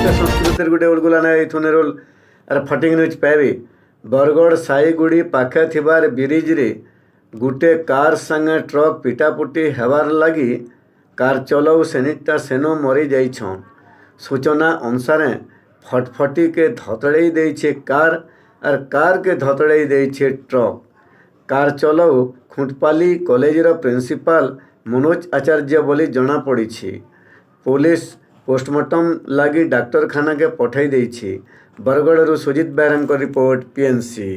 ଓଡ଼ିଶା ସଂସ୍କୃତିର ଗୋଟେ ଉଲଗୁଲା ନା ଏଇଥୁନେ ରୋଲ ଆର ଫଟିଂ ନ୍ୟୁଜ୍ ପାଇବେ। ବରଗଡ଼ ସାଇଗୁଡ଼ି ପାଖେ ଥିବାର ବ୍ରିଜ୍ରେ ଗୁଟେ କାର ସାଙ୍ଗେ ଟ୍ରକ୍ ପିଟାପୁଟି ହେବାର ଲାଗି କାର ଚଲାଉ ସେନିଟା ସେନୁ ମରି ଯାଇଛନ୍। ସୂଚନା ଅନୁସାରେ फटफटी के धतड़ई देछे कार और कार के धतड़ई देछे ट्रक। कार चलाऊ खुंटपाली कॉलेजर प्रिंसिपाल मनोज आचार्य बोली जना पड़ी। पुलिस पोस्टमार्टम लगी डाक्तरखाना के पठाई देछी। बरगढ़ सुजित बैरंग रिपोर्ट पीएनसी।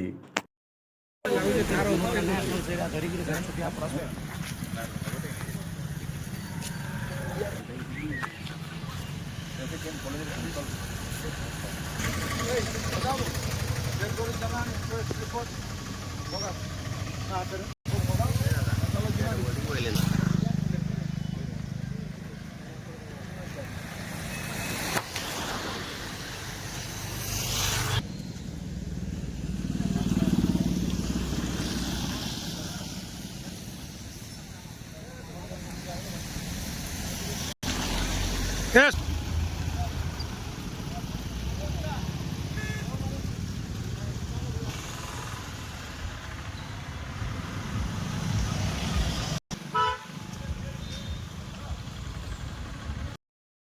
Yes.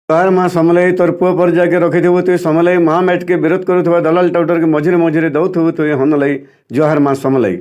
कार माँ समलई तोर पुआ पर जाके रखिदेबु तु समलई महामेट के विरोध करुवा दलाल टाउटर के मझिरे मझिरे दौथबु तु हनलई जोहार माँ समलई।